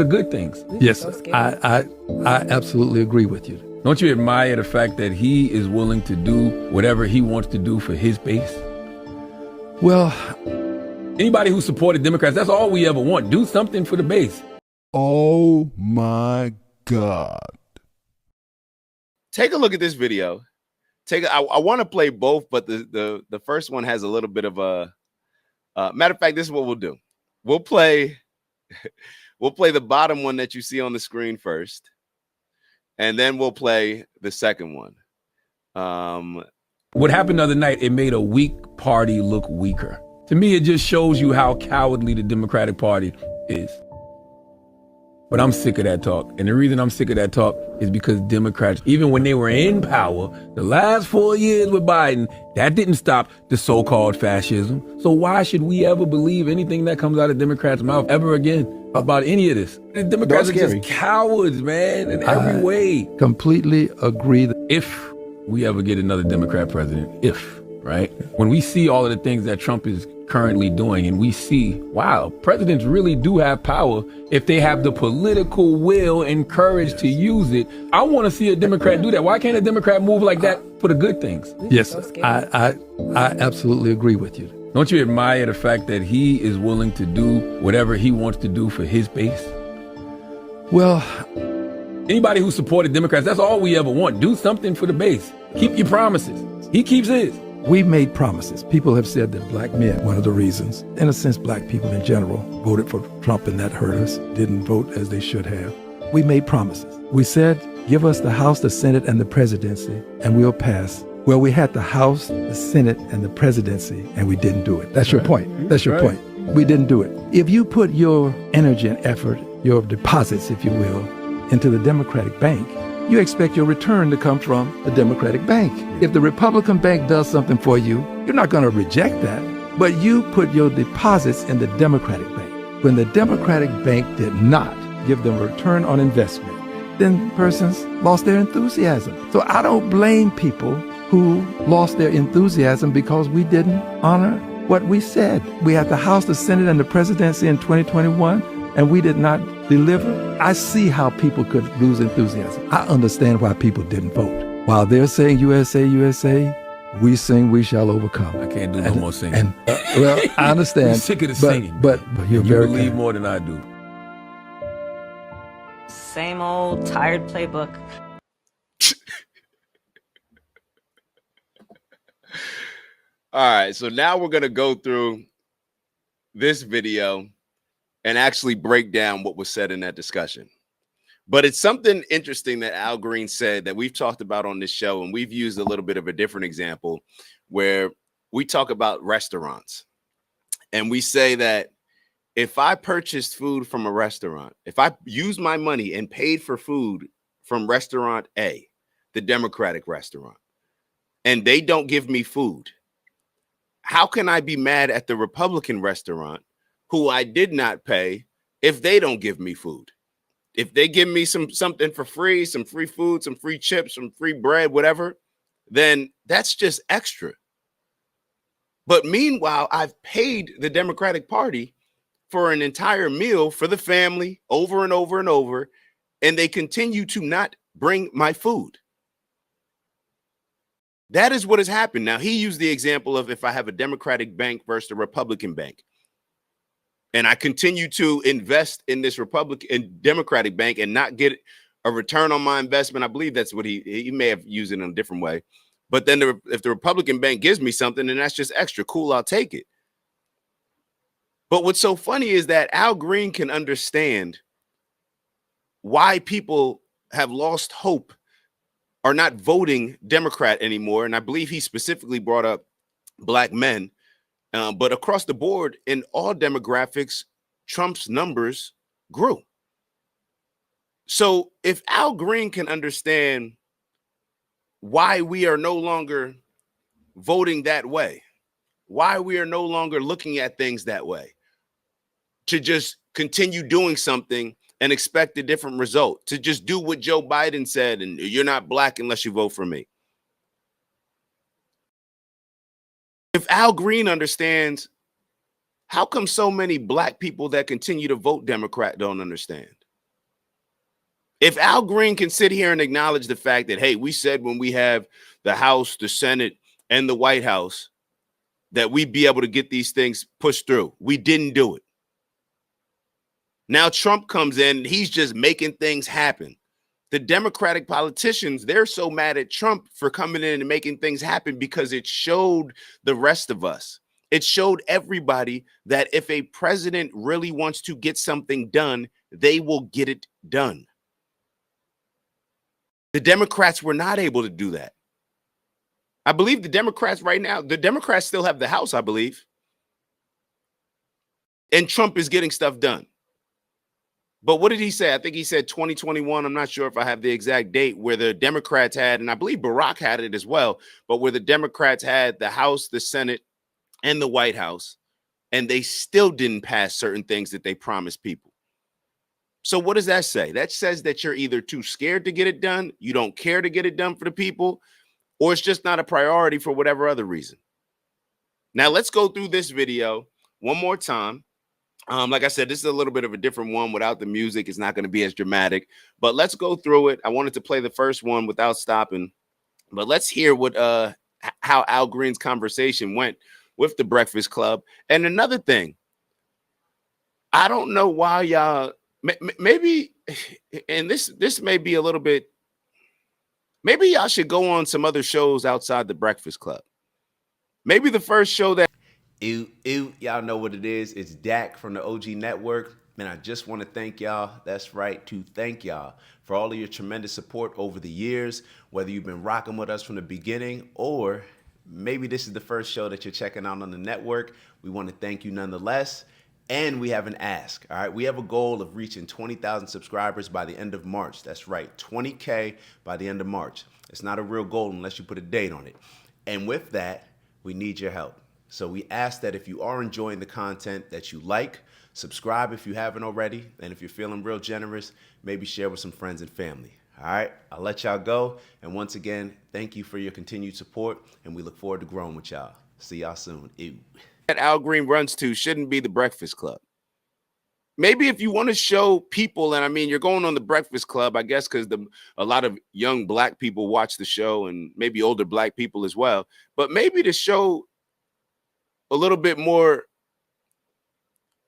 The good things. Yes, I absolutely agree with you. Don't you admire the fact that he is willing to do whatever he wants to do for his base? Well, anybody who supported Democrats, that's all we ever want. Do something for the base. Oh my God. Take a look at this video. I want to play both, but the first one has a little bit of a matter of fact, this is what we'll do. We'll play the bottom one that you see on the screen first, and then we'll play the second one. What happened the other night, it made a weak party look weaker. To me, it just shows you how cowardly the Democratic Party is. But I'm sick of that talk. And the reason I'm sick of that talk is because Democrats, even when they were in power, the last 4 years with Biden, that didn't stop the so-called fascism. So why should we ever believe anything that comes out of Democrats' mouth ever again about any of this? The Democrats are just cowards, man, in every way. Completely agree. If we ever get another Democrat president, right? When we see all of the things that Trump is currently doing and we see, wow, presidents really do have power if they have the political will and courage to use it. I want to see a Democrat do that. Why can't a Democrat move like that for the good things? Yes, I absolutely agree with you. Don't you admire the fact that he is willing to do whatever he wants to do for his base? Well, anybody who supported Democrats, that's all we ever want. Do something for the base. Keep your promises. He keeps his. We made promises. People have said that black men, one of the reasons, in a sense, black people in general, voted for Trump and that hurt us, didn't vote as they should have. We made promises. We said, give us the House, the Senate, and the presidency, and we'll pass. Well, we had the House, the Senate, and the presidency, and we didn't do it. That's your point. That's your point. We didn't do it. If you put your energy and effort, your deposits, if you will, into the Democratic bank, you expect your return to come from the Democratic bank. If the Republican bank does something for you, you're not going to reject that, but you put your deposits in the Democratic bank. When the Democratic bank did not give them a return on investment, then persons lost their enthusiasm. So I don't blame people who lost their enthusiasm because we didn't honor what we said. We had the House, the Senate, and the presidency in 2021, and we did not deliver. I see how people could lose enthusiasm. I understand why people didn't vote. While they're saying USA, USA, we sing We Shall Overcome. I can't do no more singing. Well, I understand. I'm sick of the singing. But you're very believe kind. more than I do. Same old tired playbook. All right, so now we're going to go through this video and actually break down what was said in that discussion. But it's something interesting that Al Green said that we've talked about on this show, and we've used a little bit of a different example where we talk about restaurants. And we say that if I purchased food from a restaurant, if I used my money and paid for food from restaurant A, the Democratic restaurant, and they don't give me food, how can I be mad at the Republican restaurant who I did not pay if they don't give me food? If they give me something for free, some free food, some free chips, some free bread, whatever, then that's just extra. But meanwhile, I've paid the Democratic Party for an entire meal for the family over and over and over, and they continue to not bring my food. That is what has happened. Now, he used the example of if I have a Democratic bank versus a Republican bank, and I continue to invest in this Republican and Democratic bank and not get a return on my investment. I believe that's what he may have used it in a different way. But then if the Republican bank gives me something, then that's just extra cool. I'll take it. But what's so funny is that Al Green can understand why people have lost hope, are not voting Democrat anymore. And I believe he specifically brought up black men. But across the board, in all demographics, Trump's numbers grew. So if Al Green can understand why we are no longer voting that way, why we are no longer looking at things that way, to just continue doing something and expect a different result, to just do what Joe Biden said, and you're not black unless you vote for me. If Al Green understands, how come so many black people that continue to vote Democrat don't understand? If Al Green can sit here and acknowledge the fact that, hey, we said when we have the House, the Senate, and the White House that we'd be able to get these things pushed through. We didn't do it. Now Trump comes in and he's just making things happen. The Democratic politicians, they're so mad at Trump for coming in and making things happen because it showed the rest of us. It showed everybody that if a president really wants to get something done, they will get it done. The Democrats were not able to do that. I believe the Democrats right now, the Democrats still have the House, I believe. And Trump is getting stuff done. But what did he say? I think he said 2021. I'm not sure if I have the exact date where the Democrats had, and I believe Barack had it as well, but where the Democrats had the House, the Senate, and the White House, and they still didn't pass certain things that they promised people. So what does that say? That says that you're either too scared to get it done, you don't care to get it done for the people, or it's just not a priority for whatever other reason. Now let's go through this video one more time. Like I said, this is a little bit of a different one without the music. It's not going to be as dramatic, but let's go through it. I wanted to play the first one without stopping, but let's hear what how Al Green's conversation went with the Breakfast Club. And another thing, I don't know why y'all maybe, and this may be a little bit, maybe y'all should go on some other shows outside the Breakfast Club. Maybe the first show that y'all know what it is. It's Dak from the OG Network. And I just want to thank y'all. That's right, to thank y'all for all of your tremendous support over the years, whether you've been rocking with us from the beginning or maybe this is the first show that you're checking out on the network. We want to thank you nonetheless. And we have an ask, all right? We have a goal of reaching 20,000 subscribers by the end of March. That's right, 20K by the end of March. It's not a real goal unless you put a date on it. And with that, we need your help. So we ask that if you are enjoying the content that you like, subscribe if you haven't already. And if you're feeling real generous, maybe share with some friends and family. All right, I'll let y'all go. And once again, thank you for your continued support. And we look forward to growing with y'all. See y'all soon. Ew. That Al Green runs to shouldn't be the Breakfast Club. Maybe if you want to show people, and I mean, you're going on the Breakfast Club, I guess, because a lot of young black people watch the show and maybe older black people as well. But maybe to show a little bit more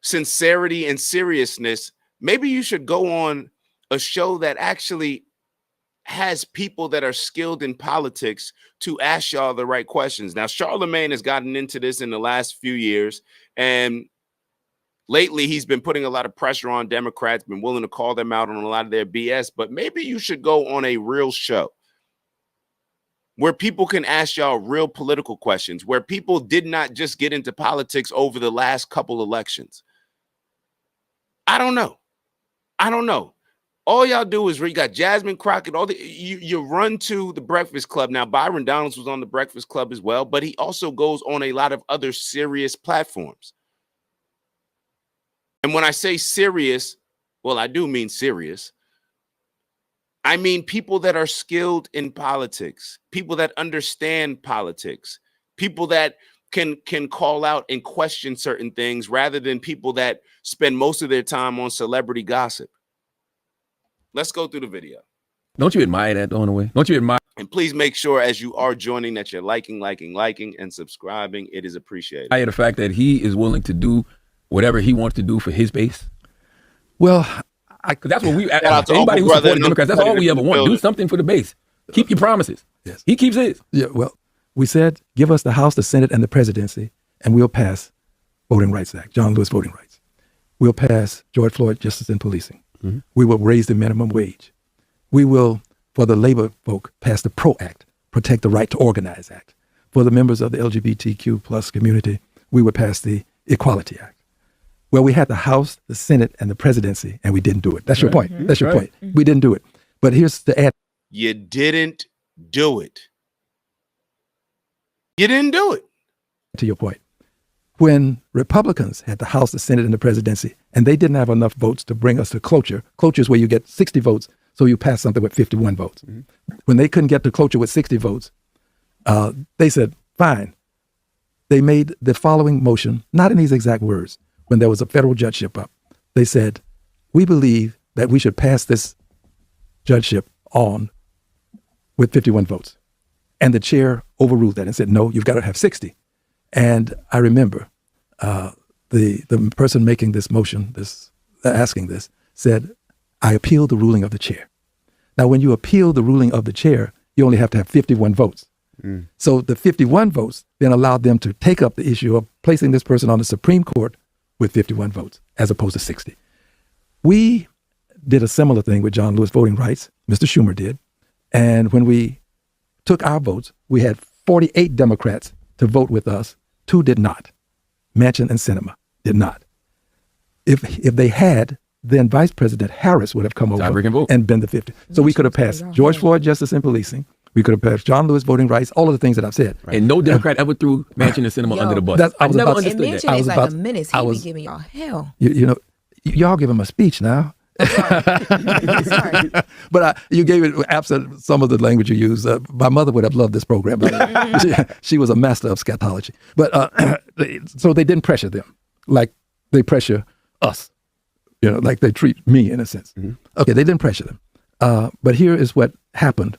sincerity and seriousness, maybe you should go on a show that actually has people that are skilled in politics to ask y'all the right questions. Now, Charlamagne has gotten into this in the last few years, and lately he's been putting a lot of pressure on Democrats, been willing to call them out on a lot of their BS, but maybe you should go on a real show where people can ask y'all real political questions, where people did not just get into politics over the last couple elections. I don't know. All y'all do is you got Jasmine Crockett, you run to the Breakfast Club. Now, Byron Donalds was on the Breakfast Club as well, but he also goes on a lot of other serious platforms. And when I say serious, well, I do mean serious. I mean people that are skilled in politics, people that understand politics, people that can call out and question certain things rather than people that spend most of their time on celebrity gossip. Let's go through the video. Don't you admire that, on the way? Don't you admire? And please make sure as you are joining that you're liking, and subscribing. It is appreciated. I the fact that he is willing to do whatever he wants to do for his base. Well, that's what we, anybody who supports Democrats, that's all we ever want. Do something for the base. Keep your promises. Yes. He keeps his. Yeah, well, we said, give us the House, the Senate, and the presidency, and we'll pass Voting Rights Act, John Lewis Voting Rights. We'll pass George Floyd Justice and Policing. Mm-hmm. We will raise the minimum wage. We will, for the labor folk, pass the PRO Act, Protect the Right to Organize Act. For the members of the LGBTQ plus community, we would pass the Equality Act. Well, we had the House, the Senate, and the presidency, and we didn't do it. That's your point. Mm-hmm. That's your point. Mm-hmm. We didn't do it. But here's the ad. You didn't do it. You didn't do it. To your point. When Republicans had the House, the Senate, and the presidency, and they didn't have enough votes to bring us to cloture. Cloture is where you get 60 votes, so you pass something with 51 votes. Mm-hmm. When they couldn't get to cloture with 60 votes, they said, fine. They made the following motion, not in these exact words. When there was a federal judgeship up, they said, we believe that we should pass this judgeship on with 51 votes. And the chair overruled that and said, no, you've got to have 60. And I remember the person making this motion, asking this, said, I appeal the ruling of the chair. Now, when you appeal the ruling of the chair, you only have to have 51 votes. So the 51 votes then allowed them to take up the issue of placing this person on the Supreme Court with 51 votes as opposed to 60. We did a similar thing with John Lewis voting rights. Mr. Schumer did. And when we took our votes, we had 48 Democrats to vote with us. 2 did not. Manchin and Sinema did not. If they had, then Vice President Harris would have come over and been the 50. So we could have passed George Floyd justice and policing. We could have passed John Lewis voting rights, all of the things that I've said. Right. And no Democrat ever threw Manchin and Sinema under the bus. I never understood that. Manchin is like a menace. He be giving y'all hell. You know, y'all give him a speech now. Sorry. But you gave it absent some of the language you use. My mother would have loved this program. She was a master of scatology. But so they didn't pressure them like they pressure us. You know, like they treat me in a sense. Mm-hmm. Okay, they didn't pressure them. But here is what happened.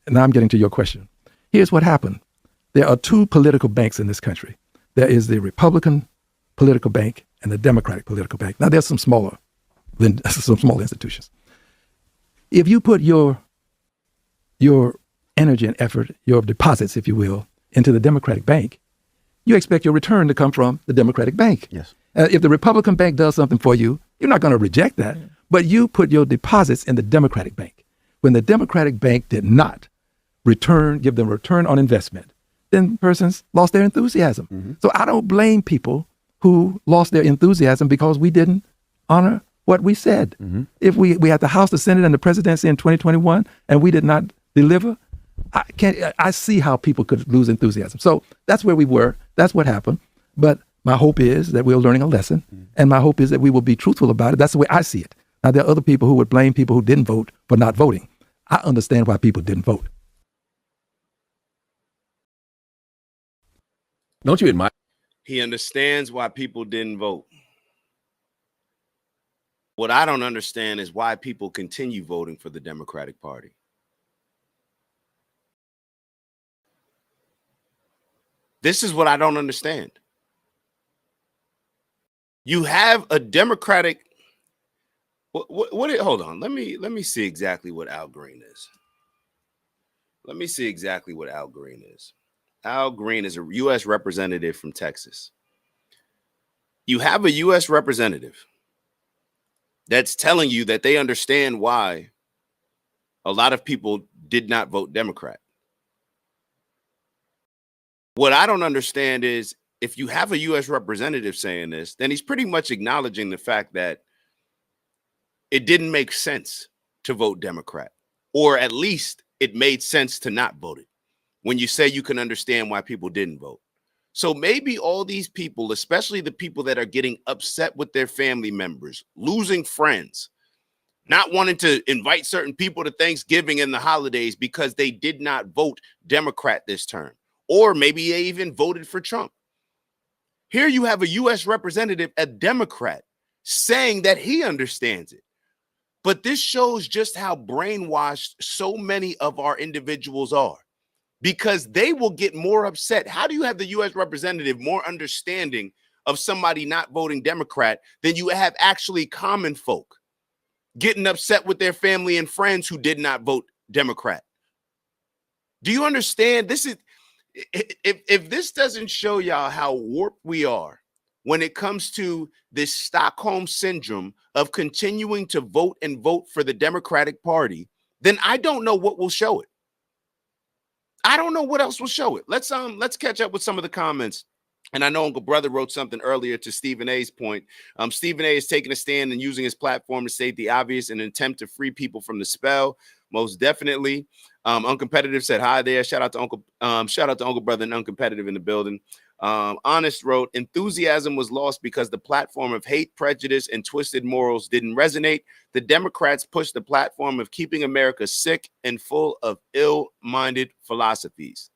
And now I'm getting to your question. Here's what happened. There are 2 political banks in this country. There is the Republican political bank and the Democratic political bank. Now, there's some small institutions. If you put your energy and effort, your deposits, if you will, into the Democratic bank, you expect your return to come from the Democratic bank. Yes. If the Republican bank does something for you, you're not going to reject that. But you put your deposits in the Democratic bank. When the Democratic bank did not give them return on investment, then persons lost their enthusiasm. Mm-hmm. So I don't blame people who lost their enthusiasm because we didn't honor what we said. Mm-hmm. If we had the House, the Senate, and the presidency in 2021, and we did not deliver, I see how people could lose enthusiasm. So that's where we were. That's what happened. But my hope is that we're learning a lesson, and my hope is that we will be truthful about it. That's the way I see it. Now, there are other people who would blame people who didn't vote for not voting. I understand why people didn't vote. Don't you admire? He understands why people didn't vote. What I don't understand is why people continue voting for the Democratic Party. This is what I don't understand. You have a Democratic. Hold on. Let me see exactly what Al Green is. Let me see exactly what Al Green is. Al Green is a U.S. representative from Texas. You have a U.S. representative that's telling you that they understand why a lot of people did not vote Democrat. What I don't understand is if you have a U.S. representative saying this, then he's pretty much acknowledging the fact that it didn't make sense to vote Democrat, or at least it made sense to not vote it when you say you can understand why people didn't vote. So maybe all these people, especially the people that are getting upset with their family members, losing friends, not wanting to invite certain people to Thanksgiving and the holidays because they did not vote Democrat this term, or maybe they even voted for Trump. Here you have a U.S. representative, a Democrat, saying that he understands it. But this shows just how brainwashed so many of our individuals are, because they will get more upset. How do you have the U.S. representative more understanding of somebody not voting Democrat than you have actually common folk getting upset with their family and friends who did not vote Democrat? Do you understand? This is, if this doesn't show y'all how warped we are when it comes to this Stockholm syndrome of continuing to vote and vote for the Democratic Party, then I don't know what will show it. I don't know what else will show it. Let's catch up with some of the comments. And I know Uncle Brother wrote something earlier to Stephen A's point. Stephen A is taking a stand and using his platform to state the obvious in an attempt to free people from the spell. Most definitely. Uncompetitive said hi there. Shout out to Uncle Brother and Uncompetitive in the building. Honest wrote, enthusiasm was lost because the platform of hate, prejudice, and twisted morals didn't resonate. The Democrats pushed the platform of keeping America sick and full of ill-minded philosophies.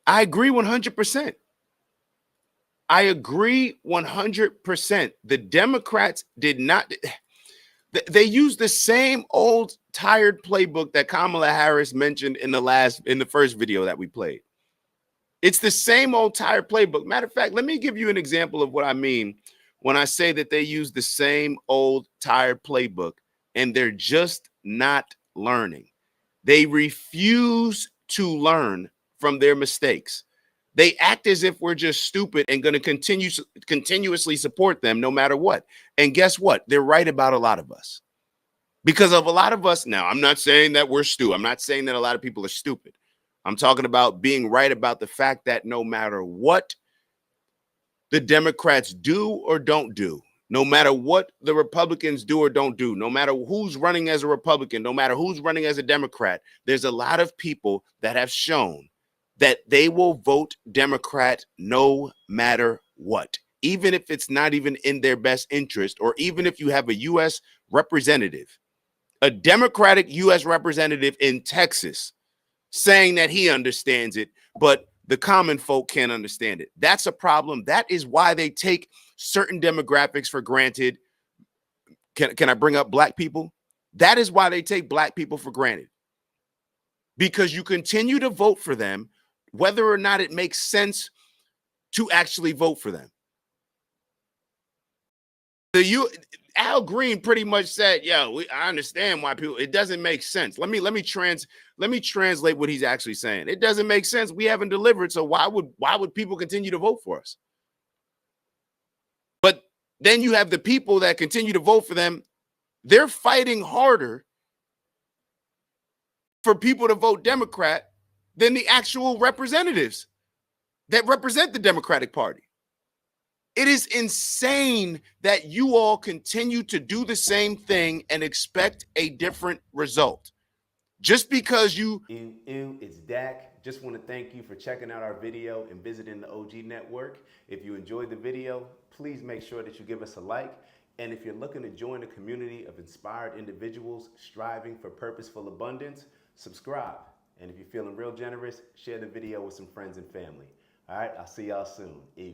I agree 100%. I agree 100%. The Democrats did not. They used the same old tired playbook that Kamala Harris mentioned in the first video that we played. It's the same old tired playbook. Matter of fact, let me give you an example of what I mean when I say that they use the same old tired playbook and they're just not learning. They refuse to learn from their mistakes. They act as if we're just stupid and going to continuously support them no matter what. And guess what? They're right about a lot of us. Because of a lot of us, now, I'm not saying that we're stupid. I'm not saying that a lot of people are stupid. I'm talking about being right about the fact that no matter what the Democrats do or don't do, no matter what the Republicans do or don't do, no matter who's running as a Republican, no matter who's running as a Democrat, there's a lot of people that have shown that they will vote Democrat no matter what, even if it's not even in their best interest, or even if you have a U.S. representative, a Democratic U.S. representative in Texas saying that he understands it, but the common folk can't understand it. That's a problem. That is why they take certain demographics for granted. Can I bring up black people? That is why they take black people for granted. Because you continue to vote for them, whether or not it makes sense to actually vote for them. Al Green pretty much said, I understand why people, it doesn't make sense. Let me translate what he's actually saying. It doesn't make sense. We haven't delivered. So why would people continue to vote for us? But then you have the people that continue to vote for them. They're fighting harder for people to vote Democrat than the actual representatives that represent the Democratic Party. It is insane that you all continue to do the same thing and expect a different result. Just because you... It's Dak. Just want to thank you for checking out our video and visiting the OG Network. If you enjoyed the video, please make sure that you give us a like. And if you're looking to join a community of inspired individuals striving for purposeful abundance, subscribe. And if you're feeling real generous, share the video with some friends and family. All right, I'll see y'all soon. Ew.